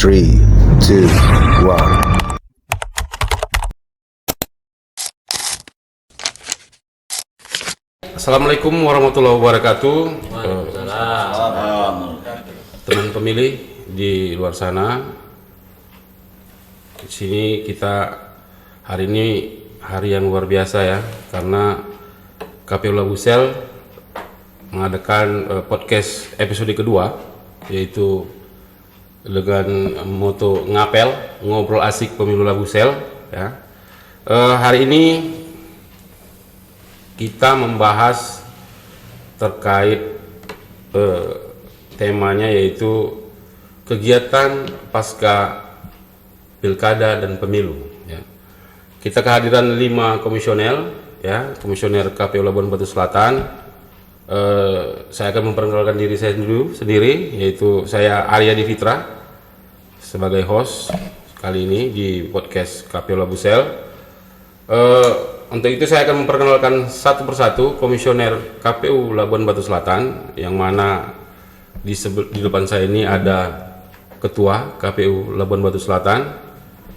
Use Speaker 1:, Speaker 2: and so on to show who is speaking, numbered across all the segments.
Speaker 1: 3, 2, 1.
Speaker 2: Assalamualaikum warahmatullahi wabarakatuh. Teman pemilih di luar sana. Di sini kita hari ini hari yang luar biasa ya, karena KPU Labusel mengadakan podcast episode kedua, yaitu dengan moto ngapel, ngobrol asik pemilu Labusel ya. Hari ini kita membahas terkait temanya, yaitu kegiatan pasca pilkada dan pemilu ya. Kita kehadiran 5 komisioner ya, komisioner KPU Labuan Batu Selatan. Saya akan memperkenalkan diri saya dulu sendiri, yaitu saya Arya Divitra sebagai host kali ini di podcast KPU Labusel. Untuk itu saya akan memperkenalkan satu persatu komisioner KPU Labuan Batu Selatan, yang mana di depan saya ini ada Ketua KPU Labuan Batu Selatan,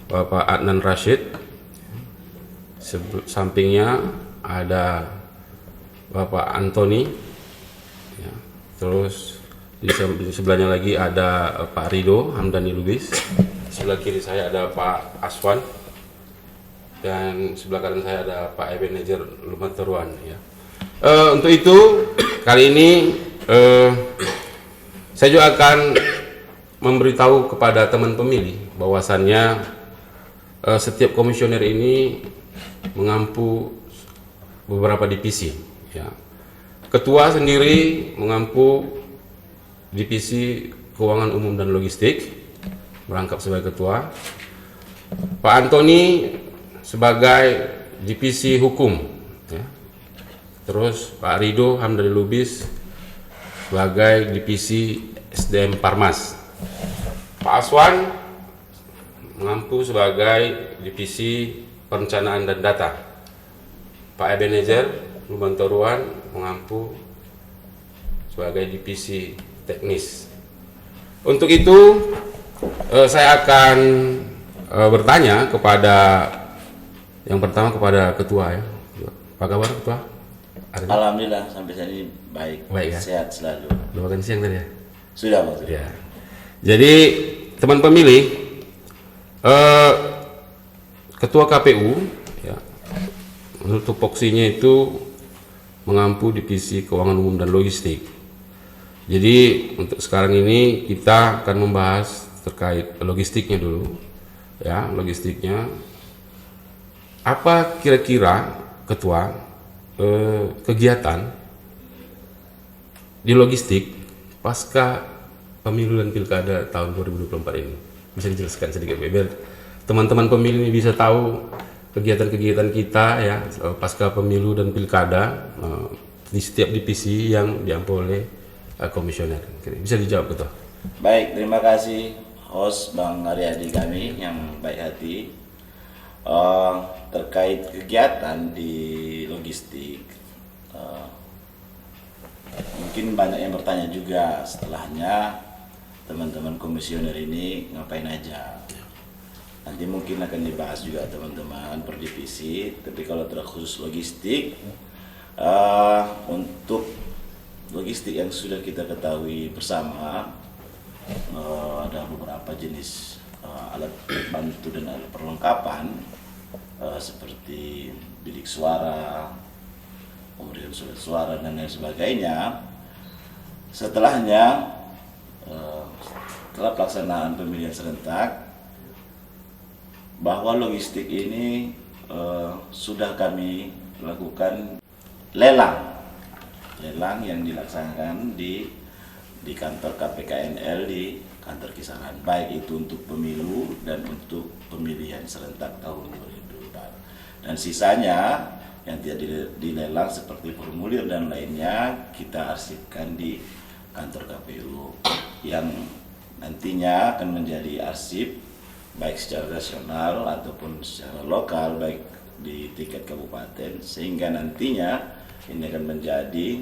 Speaker 2: Bapak Adnan Rashid. Sampingnya ada Bapak Antoni. Ya. Terus di sebelahnya lagi ada Pak Rido Hamdani Lubis. Sebelah kiri saya ada Pak Aswan. Dan sebelah kanan saya ada Pak Ebenezer Lumanteruan ya. Untuk itu kali ini saya juga akan memberitahu kepada teman pemilih bahwasannya setiap komisioner ini mengampu beberapa divisi ya. Ketua sendiri mengampu divisi keuangan umum dan logistik, merangkap sebagai ketua. Pak Antoni sebagai divisi hukum ya. Terus Pak Rido Hamdani Lubis sebagai divisi SDM Parmas. Pak Aswan mengampu sebagai divisi perencanaan dan data. Pak Ebenezer Lumanteruan mengampu sebagai divisi teknis. Untuk itu saya akan bertanya kepada yang pertama kepada ketua ya. Apa kabar ketua?
Speaker 3: Alhamdulillah sampai saat ini baik ya? Sehat selalu.
Speaker 2: Udah makan siang tadi ya?
Speaker 3: Sudah Mas.
Speaker 2: Ya. Jadi teman pemilih, ketua KPU ya, menurut tupoksinya itu mengampu divisi keuangan umum dan logistik. Jadi untuk sekarang ini kita akan membahas terkait logistiknya dulu ya, logistiknya. Apa kira-kira ketua kegiatan di logistik pasca pemilu dan pilkada tahun 2024 ini? Bisa dijelaskan sedikit biar teman-teman pemilih ini bisa tahu kegiatan-kegiatan kita ya pasca pemilu dan pilkada di setiap divisi yang diampu oleh komisioner. Bisa dijawab ketua?
Speaker 3: Baik, terima kasih host Bang Aryadi kami yang baik hati. Terkait kegiatan di logistik, mungkin banyak yang bertanya juga setelahnya, teman-teman komisioner ini ngapain aja. Nanti mungkin akan dibahas juga teman-teman per divisi, tapi kalau terkhusus logistik, untuk logistik yang sudah kita ketahui bersama, ada beberapa jenis alat bantu dan alat perlengkapan seperti bilik suara, kemudian surat suara dan lain sebagainya. Setelahnya, setelah pelaksanaan pemilihan serentak, bahwa logistik ini sudah kami lakukan lelang yang dilaksanakan di kantor KPKNL di kantor kisaran, baik itu untuk pemilu dan untuk pemilihan serentak tahun 2024. Dan sisanya yang tidak dilelang seperti formulir dan lainnya kita arsipkan di kantor KPU yang nantinya akan menjadi arsip baik secara nasional ataupun secara lokal, baik di tingkat kabupaten, sehingga nantinya ini akan menjadi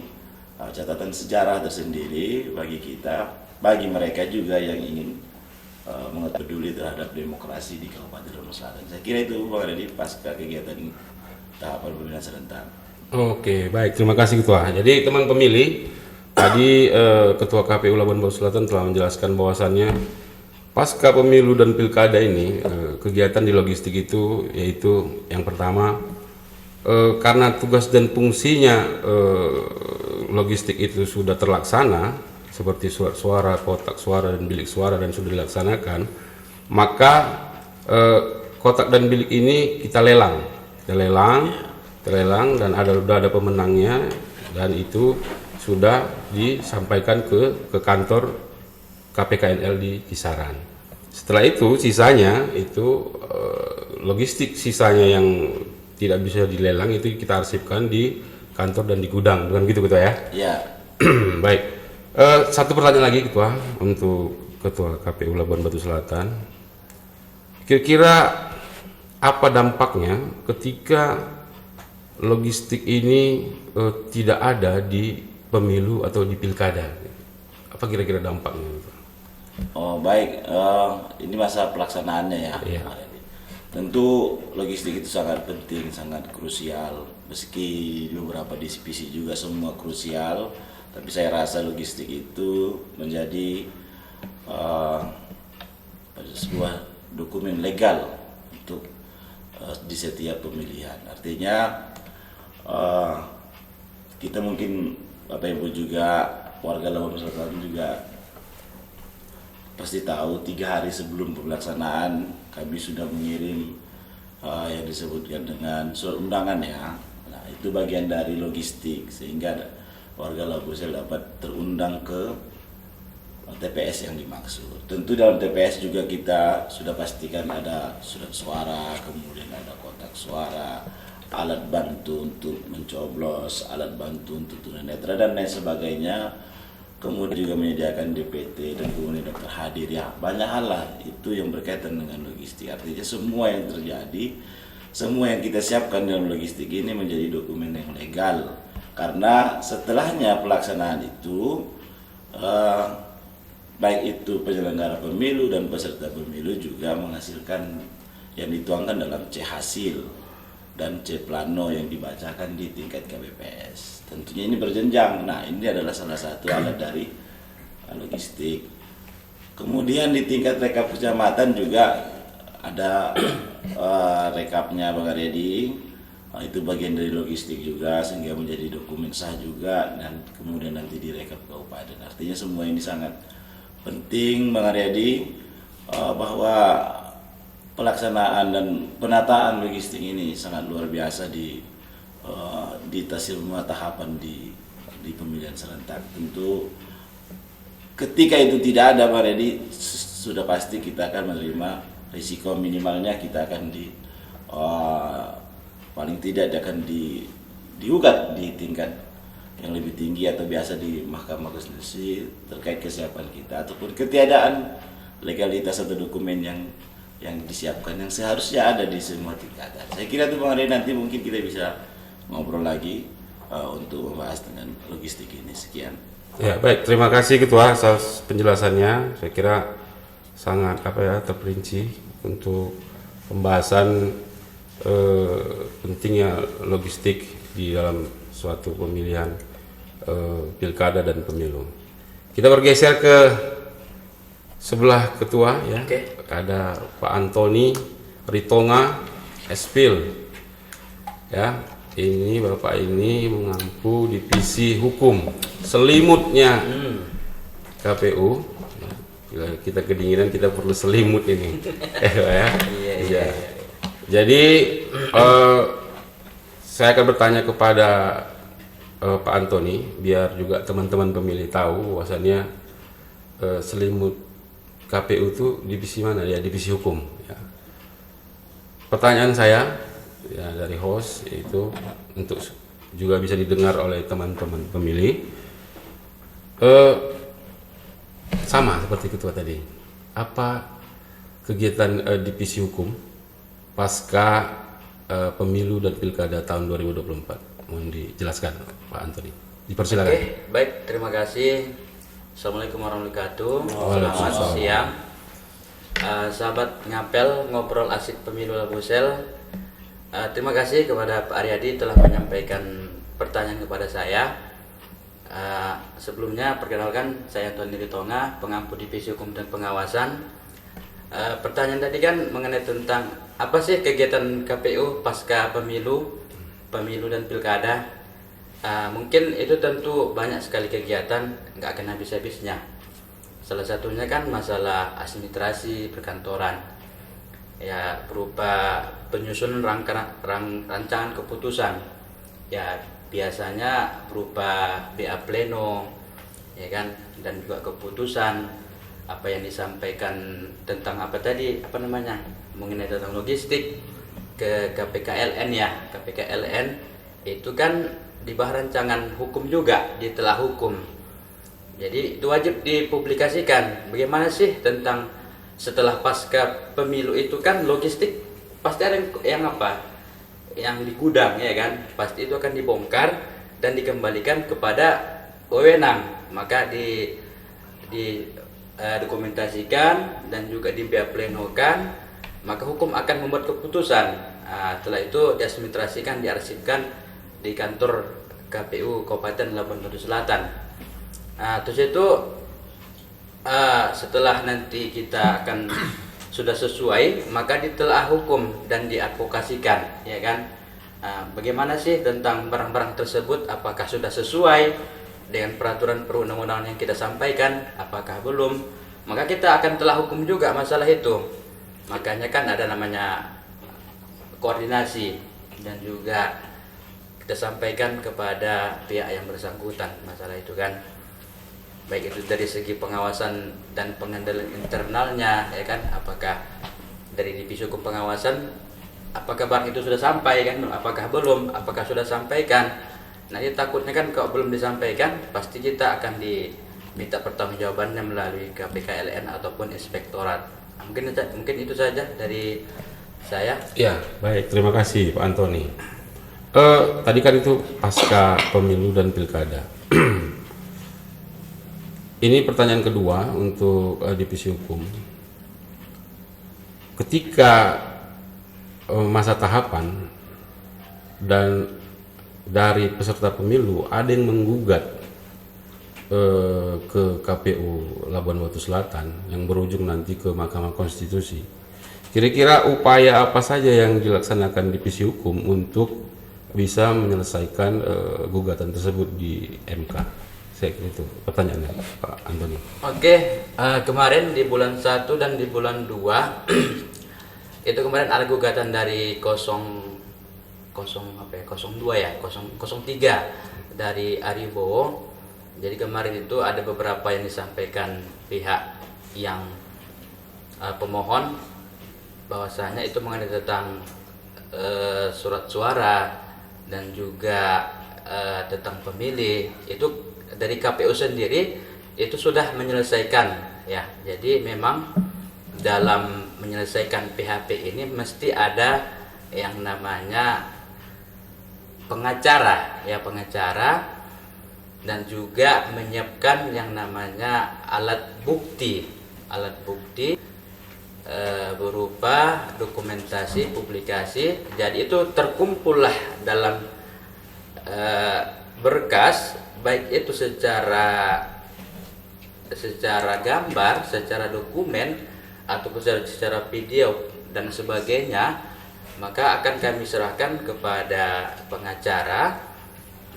Speaker 3: catatan sejarah tersendiri bagi kita, bagi mereka juga yang ingin peduli terhadap demokrasi di Kabupaten Lampung Selatan. Saya kira itu Bang Redi pasca kegiatan tahapan pemilihan serentak.
Speaker 2: Oke, baik, terima kasih Ketua. Jadi teman pemilih, tadi Ketua KPU Labuan Batu Selatan telah menjelaskan bahwasannya pasca pemilu dan pilkada ini kegiatan di logistik itu yaitu yang pertama karena tugas dan fungsinya logistik itu sudah terlaksana seperti surat suara, kotak suara dan bilik suara dan sudah dilaksanakan, maka kotak dan bilik ini kita lelang dan sudah ada pemenangnya dan itu sudah disampaikan ke kantor KPKNL di Kisaran. Setelah itu sisanya itu logistik sisanya yang tidak bisa dilelang itu kita arsipkan di kantor dan di gudang, bukan gitu Ketua ya?
Speaker 3: Ya.
Speaker 2: Baik. Satu pertanyaan lagi Ketua untuk Ketua KPU Labuan Batu Selatan. Kira-kira apa dampaknya ketika logistik ini tidak ada di pemilu atau di pilkada? Apa kira-kira dampaknya?
Speaker 3: Oh baik, ini masa pelaksanaannya ya.
Speaker 2: Iya.
Speaker 3: Tentu logistik itu sangat penting, sangat krusial. Meski di beberapa divisi juga semua krusial, tapi saya rasa logistik itu menjadi sebuah dokumen legal untuk di setiap pemilihan. Artinya kita mungkin Bapak Ibu juga warga Labuan Batu Selatan juga pasti tahu 3 hari sebelum pelaksanaan kami sudah mengirim yang disebutkan dengan surat undangan ya. Nah itu bagian dari logistik sehingga warga Labuan dapat terundang ke TPS yang dimaksud. Tentu dalam TPS juga kita sudah pastikan ada surat suara, kemudian ada kotak suara, alat bantu untuk mencoblos, alat bantu untuk tunanetra dan lain sebagainya. Kemudian juga menyediakan DPT dan kemudian dokter hadir ya. Banyak hal lah itu yang berkaitan dengan logistik. Artinya semua yang terjadi, semua yang kita siapkan dalam logistik ini menjadi dokumen yang legal. Karena setelahnya pelaksanaan itu baik itu penyelenggara pemilu dan peserta pemilu juga menghasilkan yang dituangkan dalam C hasil dan C plano yang dibacakan di tingkat KPPS. Tentunya ini berjenjang. Nah, ini adalah salah satu alat dari logistik. Kemudian di tingkat rekap kecamatan juga ada rekapnya Bang Aredi. Nah, itu bagian dari logistik juga sehingga menjadi dokumen sah juga dan kemudian nanti direkap kabupaten. Artinya semua ini sangat penting Bang Aredi bahwa pelaksanaan dan penataan logistik ini sangat luar biasa di semua tahapan di pemilihan serentak. Tentu ketika itu tidak ada Bang Redi, sudah pasti kita akan menerima risiko minimalnya kita akan paling tidak akan diugat di tingkat yang lebih tinggi atau biasa di Mahkamah Konstitusi terkait kesiapan kita ataupun ketiadaan legalitas atau dokumen yang disiapkan yang seharusnya ada di semua tingkatan. Saya kira itu Bang Redi, nanti mungkin kita bisa ngobrol lagi untuk membahas dengan logistik ini. Sekian.
Speaker 2: Ya baik, terima kasih Ketua atas penjelasannya. Saya kira sangat terperinci untuk pembahasan pentingnya logistik di dalam suatu pemilihan pilkada dan pemilu. Kita bergeser ke sebelah Ketua ya. Okay. Ada Pak Antoni Ritonga Espil ya. Ini Bapak ini mengampu divisi hukum selimutnya KPU. Bila kita kedinginan kita perlu selimut ini. Ya. Iya. Jadi saya akan bertanya kepada Pak Antoni biar juga teman-teman pemilih tahu bahwasannya selimut KPU itu divisi mana ya, divisi hukum ya. Pertanyaan saya ya dari host itu untuk juga bisa didengar oleh teman-teman pemilih sama seperti Ketua tadi, apa kegiatan divisi hukum pasca pemilu dan pilkada tahun 2024? Mohon dijelaskan Pak Antoni, dipersilakan.
Speaker 4: Oke, baik, terima kasih. Assalamualaikum warahmatullahi wabarakatuh. Selamat siang. Sahabat ngapel ngobrol asik pemilu Labusel. Terima kasih kepada Pak Aryadi telah menyampaikan pertanyaan kepada saya. Sebelumnya perkenalkan, saya Antoni Ritonga, pengampu Divisi Hukum dan Pengawasan. Pertanyaan tadi kan mengenai tentang apa sih kegiatan KPU pasca pemilu dan pilkada. Mungkin itu tentu banyak sekali kegiatan, nggak akan habis-habisnya. Salah satunya kan masalah administrasi perkantoran, ya berupa penyusunan rancangan keputusan, ya biasanya berupa BA pleno, ya kan, dan juga keputusan apa yang disampaikan tentang mengenai tentang logistik ke KPKLN ya. KPKLN itu kan di bawah rancangan hukum juga, di telah hukum. Jadi itu wajib dipublikasikan. Bagaimana sih tentang setelah pasca pemilu itu kan logistik pasti ada yang di gudang, ya kan, pasti itu akan dibongkar dan dikembalikan kepada wewenang. Maka dokumentasikan dan juga diplenokan, maka hukum akan membuat keputusan. Setelah itu diadministrasikan, diarsipkan di kantor KPU Kabupaten Labuan Batu Selatan. Terus itu setelah nanti kita akan sudah sesuai, maka ditelaah hukum dan diadvokasikan, ya kan. Bagaimana sih tentang barang-barang tersebut, apakah sudah sesuai dengan peraturan perundang-undangan yang kita sampaikan, apakah belum, maka kita akan telah hukum juga masalah itu. Makanya kan ada namanya koordinasi dan juga kita sampaikan kepada pihak yang bersangkutan masalah itu kan, baik itu dari segi pengawasan dan pengendalian internalnya, ya kan, apakah dari divisi hukum pengawasan apakah barang itu sudah sampai kan, apakah belum, apakah sudah sampaikan. Nanti takutnya kan kalau belum disampaikan pasti kita akan diminta pertanggungjawabannya melalui KPKLN ataupun inspektorat. Mungkin itu saja dari saya. Ya,
Speaker 2: baik, terima kasih Pak Antoni. Tadi kan itu pasca pemilu dan pilkada. Ini pertanyaan kedua untuk divisi hukum. Ketika masa tahapan dan dari peserta pemilu ada yang menggugat ke KPU Labuan Batu Selatan yang berujung nanti ke Mahkamah Konstitusi. Kira-kira upaya apa saja yang dilaksanakan divisi hukum untuk bisa menyelesaikan gugatan tersebut di MK? Saya kira itu pertanyaannya Pak Antoni.
Speaker 4: Oke, kemarin di bulan 1 dan di bulan 2 itu kemarin ada gugatan dari 03 dari Aribowo. Jadi kemarin itu ada beberapa yang disampaikan pihak yang pemohon, bahwasanya itu mengenai tentang surat suara dan juga tentang pemilih. Itu dari KPU sendiri itu sudah menyelesaikan, ya. Jadi memang dalam menyelesaikan PHP ini mesti ada yang namanya pengacara dan juga menyiapkan yang namanya alat bukti berupa dokumentasi, publikasi. Jadi itu terkumpullah dalam berkas, baik itu secara gambar, secara dokumen ataupun secara video dan sebagainya. Maka akan kami serahkan kepada pengacara.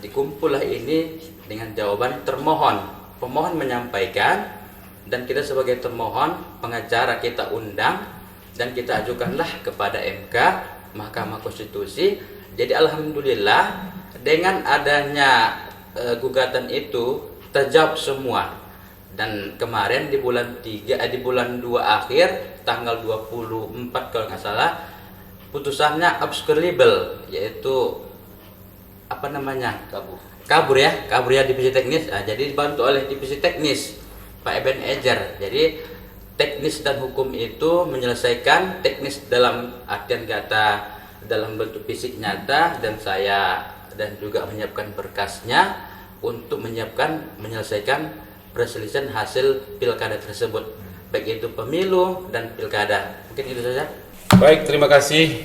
Speaker 4: Dikumpullah ini dengan jawaban termohon. Pemohon menyampaikan dan kita sebagai termohon, pengacara kita undang dan kita ajukanlah kepada MK, Mahkamah Konstitusi. Jadi alhamdulillah dengan adanya gugatan itu terjawab semua. Dan kemarin di bulan 2 akhir tanggal 24 kalau nggak salah, putusannya obscurable, yaitu kabur ya divisi teknis. Jadi dibantu oleh divisi teknis Pak Eben Ejer. Jadi teknis dan hukum itu menyelesaikan, teknis dalam artian kata dalam bentuk fisik nyata, dan saya dan juga menyiapkan berkasnya untuk menyelesaikan perselisihan hasil pilkada tersebut. baik itu pemilu dan pilkada. Mungkin itu saja.
Speaker 2: Baik, terima kasih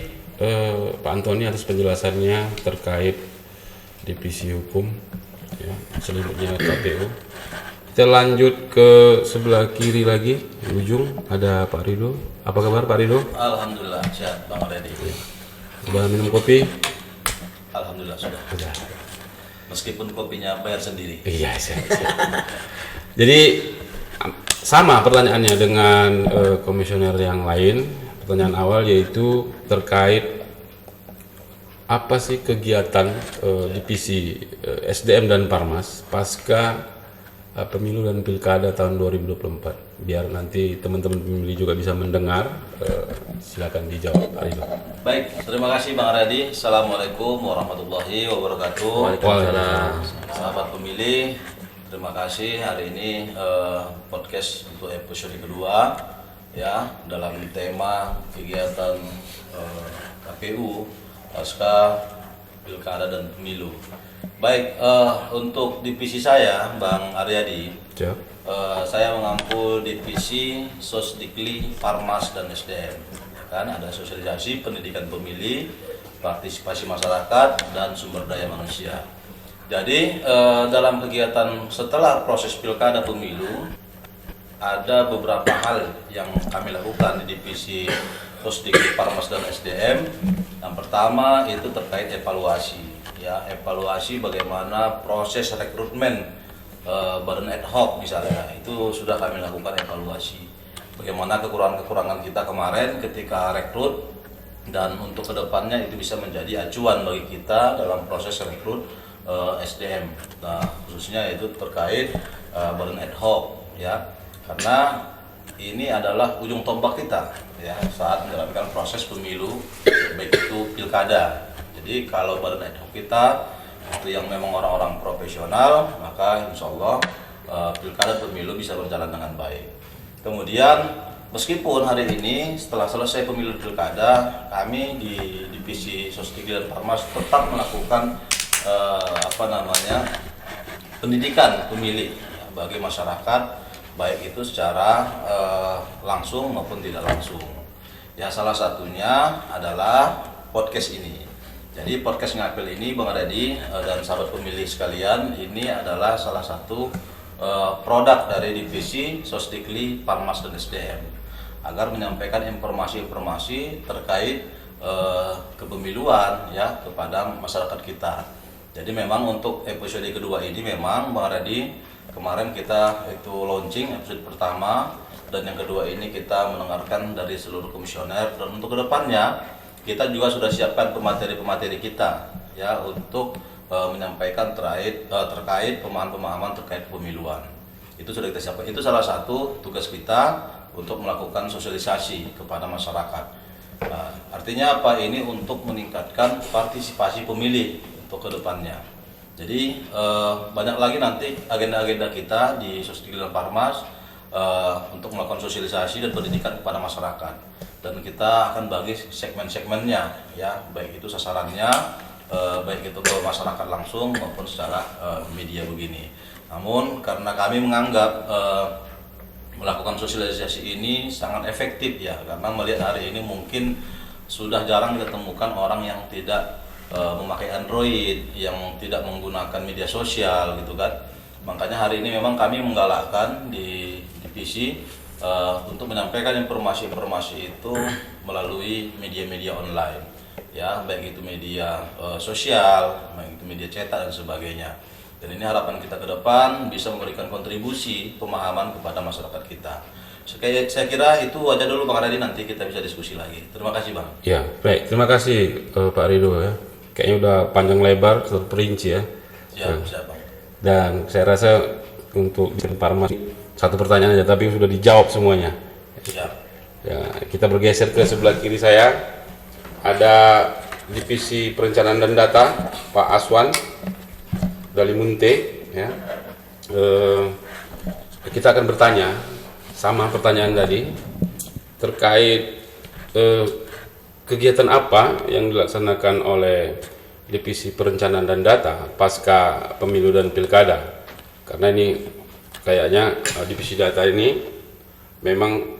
Speaker 2: Pak Antoni atas penjelasannya terkait divisi hukum ya, selanjutnya KPU. Kita lanjut ke sebelah kiri lagi, di ujung ada Pak Rido. Apa kabar Pak Rido?
Speaker 5: Alhamdulillah sehat Bang Reddy.
Speaker 2: Sudah minum kopi?
Speaker 5: Alhamdulillah sudah.
Speaker 2: Sudah.
Speaker 5: Meskipun kopinya bayar sendiri.
Speaker 2: Iya, siap. Jadi sama pertanyaannya dengan komisioner yang lain. Pertanyaan awal yaitu terkait apa sih kegiatan divisi SDM dan Parmas pasca pemilu dan pilkada tahun 2024. Biar nanti teman-teman pemilih juga bisa mendengar. Silakan dijawab, Pak Rido.
Speaker 5: Baik, terima kasih Bang Reddy. Assalamualaikum warahmatullahi wabarakatuh.
Speaker 2: Waalaikumsalam.
Speaker 5: Sahabat pemilih, terima kasih hari ini podcast untuk episode kedua ya dalam tema kegiatan KPU pasca pilkada dan pemilu. Baik, untuk divisi saya Bang Aryadi,
Speaker 2: Siap.
Speaker 5: saya mengampu divisi Sosdikli, Parmas dan SDM. Ya kan, ada sosialisasi, pendidikan pemilih, partisipasi masyarakat dan sumber daya manusia. Jadi dalam kegiatan setelah proses pilkada pemilu ada beberapa hal yang kami lakukan di divisi Sosdikli, Parmas dan SDM. Yang pertama itu terkait evaluasi, ya evaluasi bagaimana proses rekrutmen badan ad hoc misalnya, itu sudah kami lakukan evaluasi. Bagaimana kekurangan-kekurangan kita kemarin ketika rekrut dan untuk kedepannya itu bisa menjadi acuan bagi kita dalam proses rekrut SDM. Nah khususnya itu terkait badan ad hoc ya. Karena ini adalah ujung tombak kita ya saat menjalankan proses pemilu baik itu pilkada. Jadi kalau badan ad hoc kita itu yang memang orang-orang profesional, maka insya Allah pilkada pemilu bisa berjalan dengan baik. Kemudian meskipun hari ini setelah selesai pemilu pilkada, kami di divisi Sosdikli dan Parmas tetap melakukan pendidikan pemilih ya, bagi masyarakat, baik itu secara langsung maupun tidak langsung. Ya salah satunya adalah podcast ini. Jadi podcast ngapil ini Bang Reddy dan sahabat pemilih sekalian, ini adalah salah satu produk dari divisi Sosdikli, Parmas dan SDM agar menyampaikan informasi-informasi terkait kepemiluan ya kepada masyarakat kita. Jadi memang untuk episode kedua ini memang Bang Reddy kemarin kita itu launching episode pertama dan yang kedua ini kita mendengarkan dari seluruh komisioner, dan untuk kedepannya kita juga sudah siapkan pemateri-pemateri kita ya untuk menyampaikan terkait pemahaman-pemahaman terkait pemiluan. Itu sudah kita siapkan. Itu salah satu tugas kita untuk melakukan sosialisasi kepada masyarakat. Nah, artinya apa? Ini untuk meningkatkan partisipasi pemilih untuk kedepannya. Jadi banyak lagi nanti agenda-agenda kita di Sosdikli dan Parmas untuk melakukan sosialisasi dan pendidikan kepada masyarakat, dan kita akan bagi segmen-segmennya ya, baik itu sasarannya baik itu ke masyarakat langsung maupun secara media begini. Namun karena kami menganggap melakukan sosialisasi ini sangat efektif ya, karena melihat hari ini mungkin sudah jarang kita temukan orang yang tidak memakai Android, yang tidak menggunakan media sosial gitu kan. Makanya hari ini memang kami menggalakkan di divisi untuk menyampaikan informasi-informasi itu melalui media-media online ya, baik itu media sosial, baik itu media cetak dan sebagainya. Dan ini harapan kita ke depan bisa memberikan kontribusi pemahaman kepada masyarakat kita. Saya kira itu aja dulu Bang Radhi, nanti kita bisa diskusi lagi. Terima kasih Bang.
Speaker 2: Ya, baik. Terima kasih Pak Rido ya. Kayaknya udah panjang lebar, terperinci ya.
Speaker 5: Siap Bang.
Speaker 2: Dan saya rasa untuk Parmas satu pertanyaan aja, tapi sudah dijawab semuanya.
Speaker 5: Siap.
Speaker 2: Ya, kita bergeser ke sebelah kiri saya. Ada divisi perencanaan dan data Pak Aswan Dalimunte ya. Kita akan bertanya sama pertanyaan tadi terkait kegiatan apa yang dilaksanakan oleh divisi perencanaan dan data pasca pemilu dan pilkada, karena ini kayaknya divisi data ini memang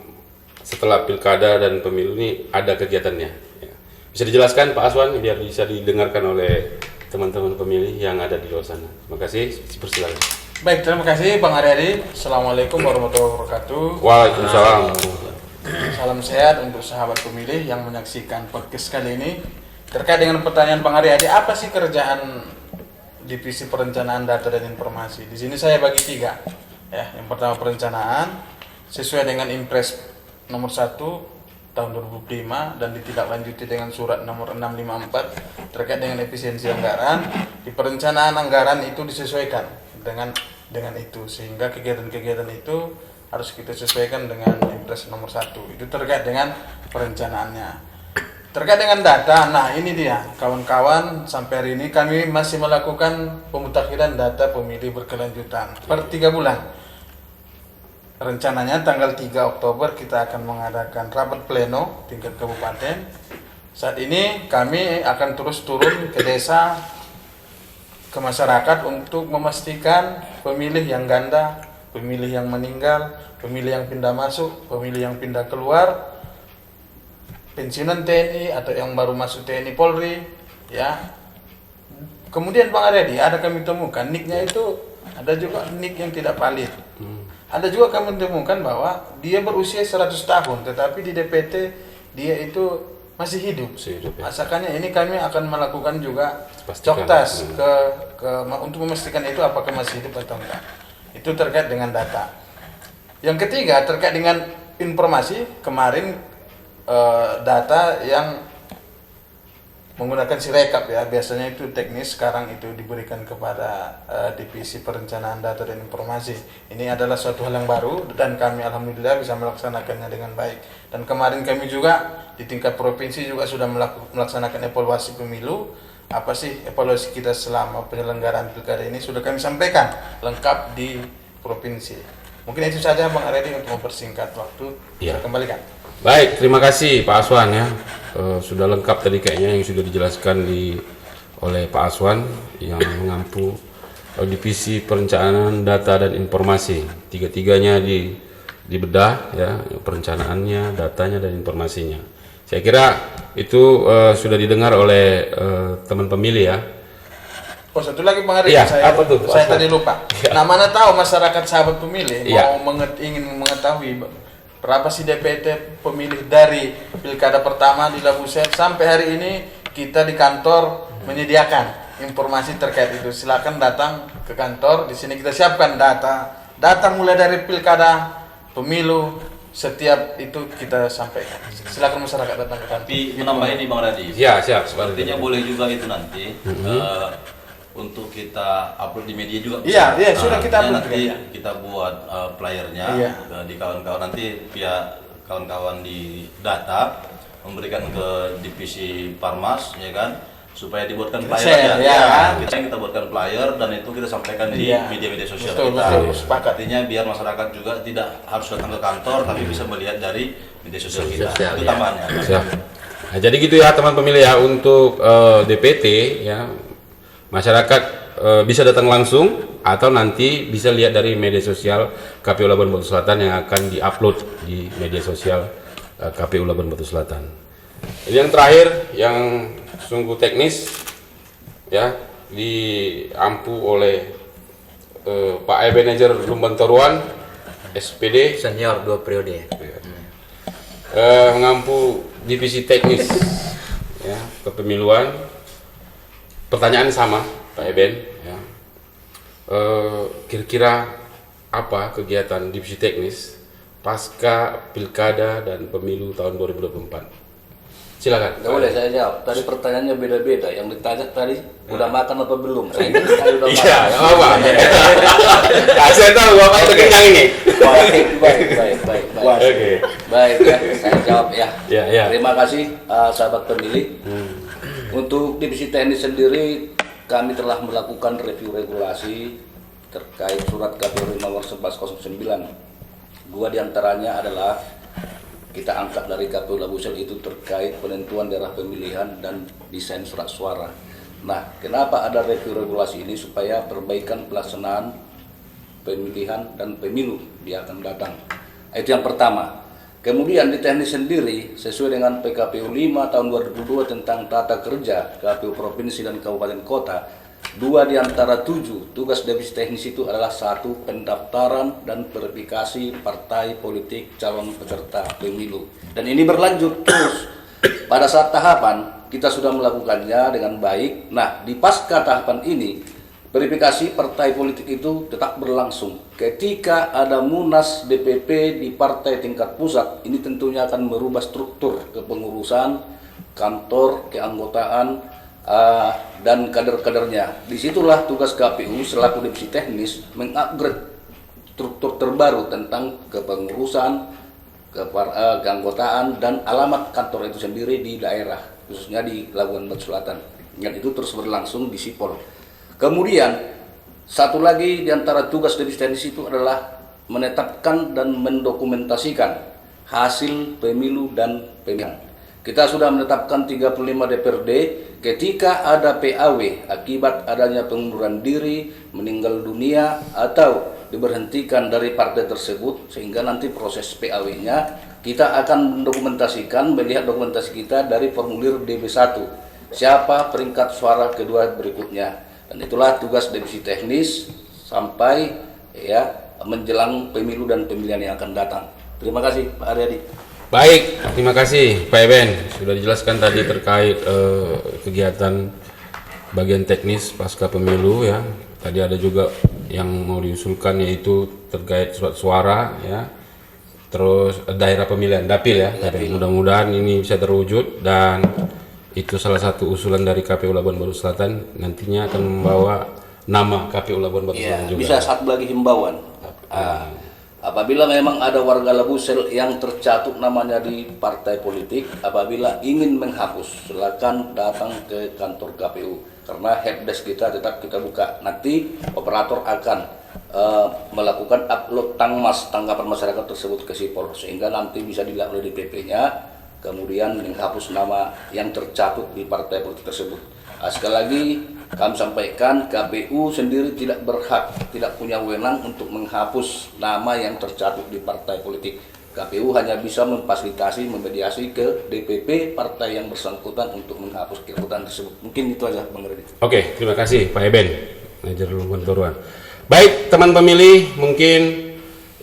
Speaker 2: setelah pilkada dan pemilu ini ada kegiatannya. Ya. Bisa dijelaskan Pak Aswan biar bisa didengarkan oleh teman-teman pemilih yang ada di luar sana. Terima kasih, persilakan.
Speaker 6: Baik, terima kasih Bang Aryadi. Assalamualaikum warahmatullahi wabarakatuh.
Speaker 2: Waalaikumsalam.
Speaker 6: Salam sehat untuk sahabat pemilih yang menyaksikan podcast kali ini. Terkait dengan pertanyaan Bang Aryadi, apa sih kerjaan Divisi Perencanaan Data dan Informasi? Di sini saya bagi 3. Ya, yang pertama perencanaan sesuai dengan Impres nomor 1 tahun 2005 dan ditindaklanjuti dengan surat nomor 654 terkait dengan efisiensi anggaran. Di perencanaan anggaran itu disesuaikan dengan itu, sehingga kegiatan-kegiatan itu harus kita sesuaikan dengan Impres nomor 1. Itu terkait dengan perencanaannya. Terkait dengan data, nah ini dia kawan-kawan, sampai hari ini kami masih melakukan pemutakhiran data pemilih berkelanjutan per 3 bulan. Rencananya tanggal 3 Oktober kita akan mengadakan rapat pleno tingkat kabupaten. Saat ini kami akan terus turun ke desa, ke masyarakat untuk memastikan pemilih yang ganda, pemilih yang meninggal, pemilih yang pindah masuk, pemilih yang pindah keluar, pensiunan TNI atau yang baru masuk TNI Polri, ya. Kemudian Bang Aryadi, ada kami temukan nicknya itu ada juga nick yang tidak valid. Ada juga kami temukan bahwa dia berusia 100 tahun, tetapi di DPT dia itu masih hidup.
Speaker 2: Ya.
Speaker 6: Masakannya ini kami akan melakukan juga
Speaker 2: Pastikan.
Speaker 6: coktas untuk memastikan itu apakah masih hidup atau enggak. Itu terkait dengan data. Yang ketiga terkait dengan informasi, kemarin data yang menggunakan Sirekap ya, biasanya itu teknis, sekarang itu diberikan kepada Divisi Perencanaan Data dan Informasi. Ini adalah suatu hal yang baru dan kami alhamdulillah bisa melaksanakannya dengan baik. Dan kemarin kami juga di tingkat provinsi juga sudah melaksanakan evaluasi pemilu. Apa sih evaluasi kita selama penyelenggaraan pilkada ini sudah kami sampaikan lengkap di provinsi. Mungkin itu saja Bang Aryadi untuk mempersingkat waktu.
Speaker 2: Ya.
Speaker 6: Saya kembalikan.
Speaker 2: Baik, terima kasih Pak Aswan ya. Sudah lengkap tadi kayaknya yang sudah dijelaskan oleh Pak Aswan yang mengampu Divisi Perencanaan Data dan Informasi. Tiga-tiganya dibedah ya, perencanaannya, datanya dan informasinya. Saya kira itu sudah didengar oleh teman pemilih ya.
Speaker 6: Oh, satu lagi Bang Aryadi,
Speaker 2: Iya, apa tuh?
Speaker 6: saya tadi lupa.
Speaker 2: Ya.
Speaker 6: Nah, mana tahu masyarakat sahabat pemilih
Speaker 2: Iya.
Speaker 6: ingin mengetahui berapa sih DPT pemilih dari pilkada pertama di Labuset sampai hari ini kita di kantor menyediakan informasi terkait itu. Silakan datang ke kantor, di sini kita siapkan data mulai dari pilkada, pemilu, setiap itu kita sampaikan. Silakan masyarakat datang ke kantor.
Speaker 5: Tapi menambah ini Bang Radi.
Speaker 2: Ya, siap.
Speaker 5: Artinya boleh juga itu nanti untuk kita upload di media juga.
Speaker 6: Iya, sudah kita upload
Speaker 5: nanti
Speaker 6: juga.
Speaker 5: kita buat flyernya
Speaker 6: Iya.
Speaker 5: di kawan-kawan, nanti via kawan-kawan di data memberikan ke divisi Parmas ya kan, supaya dibuatkan flyer
Speaker 6: ya.
Speaker 5: Kita buatkan flyer dan itu kita sampaikan di
Speaker 6: Iya.
Speaker 5: media-media sosial
Speaker 6: Betul,
Speaker 5: kita.
Speaker 6: betul, sepakat.
Speaker 5: Artinya biar masyarakat juga tidak harus datang ke kantor tapi bisa melihat dari media sosial kita.
Speaker 4: Sosial,
Speaker 5: Itu
Speaker 4: ya.
Speaker 5: tambahannya.
Speaker 2: Siap. Nah, jadi gitu ya teman pemilih ya, untuk DPT ya, masyarakat bisa datang langsung atau nanti bisa lihat dari media sosial KPU Labuan Batu Selatan yang akan diupload di media sosial KPU Labuan Batu Selatan. Ini yang terakhir yang sungguh teknis ya, diampu oleh Pak Ebenezer Lumban Toruan SPD
Speaker 4: Senior 2 periode.
Speaker 2: mengampu divisi teknis ya, kepemiluan. Pertanyaan sama Pak Eben ya. Kira-kira apa kegiatan divisi teknis pasca pilkada dan pemilu tahun 2024? Silakan.
Speaker 7: Nggak boleh saya jawab. Tadi pertanyaannya beda-beda. Yang ditanya tadi udah makan apa belum? Saya ingin sekali udah makan.
Speaker 2: Iya, nggak apa-apa. Nah, saya tahu Bapak itu kenyang ini.
Speaker 7: Baik.
Speaker 2: Oke.
Speaker 7: Baik ya, saya jawab ya.
Speaker 2: Ya.
Speaker 7: Terima kasih sahabat pemilih. Untuk divisi teknis sendiri, kami telah melakukan review regulasi terkait surat KPU nomor 1109. 2 diantaranya adalah kita angkat dari KPU Labuset itu terkait penentuan daerah pemilihan dan desain surat suara. Nah, kenapa ada review regulasi ini? Supaya perbaikan pelaksanaan pemilihan dan pemilu dia akan datang. Itu yang pertama. Kemudian di teknis sendiri, sesuai dengan PKPU 5 tahun 2002 tentang tata kerja KPU Provinsi dan Kabupaten Kota, 2 di antara 7 tugas divisi teknis itu adalah 1. Pendaftaran dan verifikasi partai politik calon peserta pemilu. Dan ini berlanjut terus. Pada saat tahapan, kita sudah melakukannya dengan baik. Nah, di pasca tahapan ini, verifikasi partai politik itu tetap berlangsung. Ketika ada munas DPP di partai tingkat pusat, ini tentunya akan merubah struktur kepengurusan, kantor, keanggotaan, dan kader-kadernya. Disitulah tugas KPU selaku divisi teknis mengupgrade struktur terbaru tentang kepengurusan, keanggotaan, dan alamat kantor itu sendiri di daerah, khususnya di Labuan Batu Selatan. Dan itu terus berlangsung di Sipol. Kemudian satu lagi di antara tugas divisi teknis itu adalah menetapkan dan mendokumentasikan hasil pemilu dan pemilihan. Kita sudah menetapkan 35 DPRD. Ketika ada PAW akibat adanya pengunduran diri, meninggal dunia, atau diberhentikan dari partai tersebut, sehingga nanti proses PAW-nya kita akan mendokumentasikan, melihat dokumentasi kita dari formulir DB1, siapa peringkat suara kedua berikutnya. Dan itulah tugas divisi teknis sampai menjelang pemilu dan pemilihan yang akan datang. Terima kasih Pak Aryadi.
Speaker 2: Baik, terima kasih Pak Eben. Sudah dijelaskan tadi terkait kegiatan bagian teknis pasca pemilu ya. Tadi ada juga yang mau diusulkan yaitu terkait surat suara ya. Terus daerah pemilihan dapil ya. Mudah-mudahan ini bisa terwujud dan itu salah satu usulan dari KPU Labuan Batu Selatan, nantinya akan membawa nama KPU Labuan Batu Selatan juga.
Speaker 7: Bisa satu lagi himbauan. Apabila memang ada warga Labusel yang tercatut namanya di partai politik, apabila ingin menghapus, silakan datang ke kantor KPU. Karena helpdesk kita tetap kita buka. Nanti operator akan melakukan upload tanggapan masyarakat tersebut ke Sipol, sehingga nanti bisa dilihat oleh DPP-nya, kemudian menghapus nama yang tercatut di partai politik tersebut. Sekali lagi kami sampaikan, KPU sendiri tidak berhak, tidak punya wewenang untuk menghapus nama yang tercatut di partai politik. KPU hanya bisa memfasilitasi, memediasi ke DPP partai yang bersangkutan untuk menghapus keanggotaan tersebut. Mungkin itu aja Bang Redi.
Speaker 2: Oke, terima kasih Pak Eben. Baik, teman pemilih, mungkin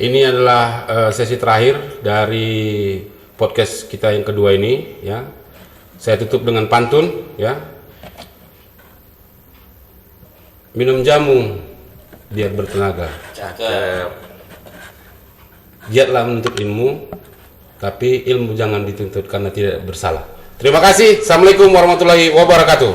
Speaker 2: ini adalah sesi terakhir dari podcast kita yang kedua ini ya. Saya tutup dengan pantun ya. Minum jamu biar bertenaga.
Speaker 4: Cakep.
Speaker 2: Giatlah menuntut ilmu, tapi ilmu jangan dituntut karena tidak bersalah. Terima kasih. Assalamualaikum warahmatullahi wabarakatuh.